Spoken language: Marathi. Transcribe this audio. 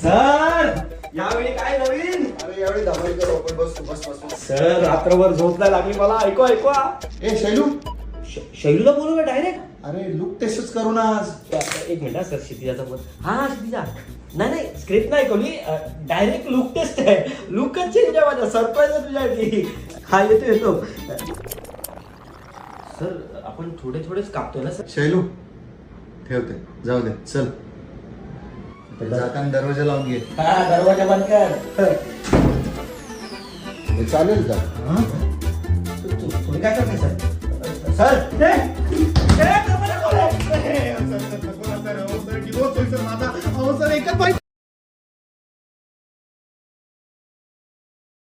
सर यावेळी काय नवीन? अरे यावेळी धमाल करू आपण. बस. सर रात्रभर झोप नाही लागली मला. ऐकवा. ए शैलू, शैलूला बोलू का डायरेक्ट? अरे लुक टेस्टच करू ना आज. एक मिनिट सर. क्षितिजाचा फोन. हा क्षितिजा. नाही स्क्रिप्ट नाही ऐकवली. डायरेक्ट लुक टेस्ट आहे. लुकच चेंज आहे माझा. सरप्राईज आहे तुझ्यासाठी. हा येतो. सर आपण थोडेच कापतोय ना सर. शैलू ठेवते, जाऊ दे चल. जाताना दरवाजा लावून घे. हा दरवाजा बंद कर. हे चालेल का? तुम्ही काय करताय सर? सर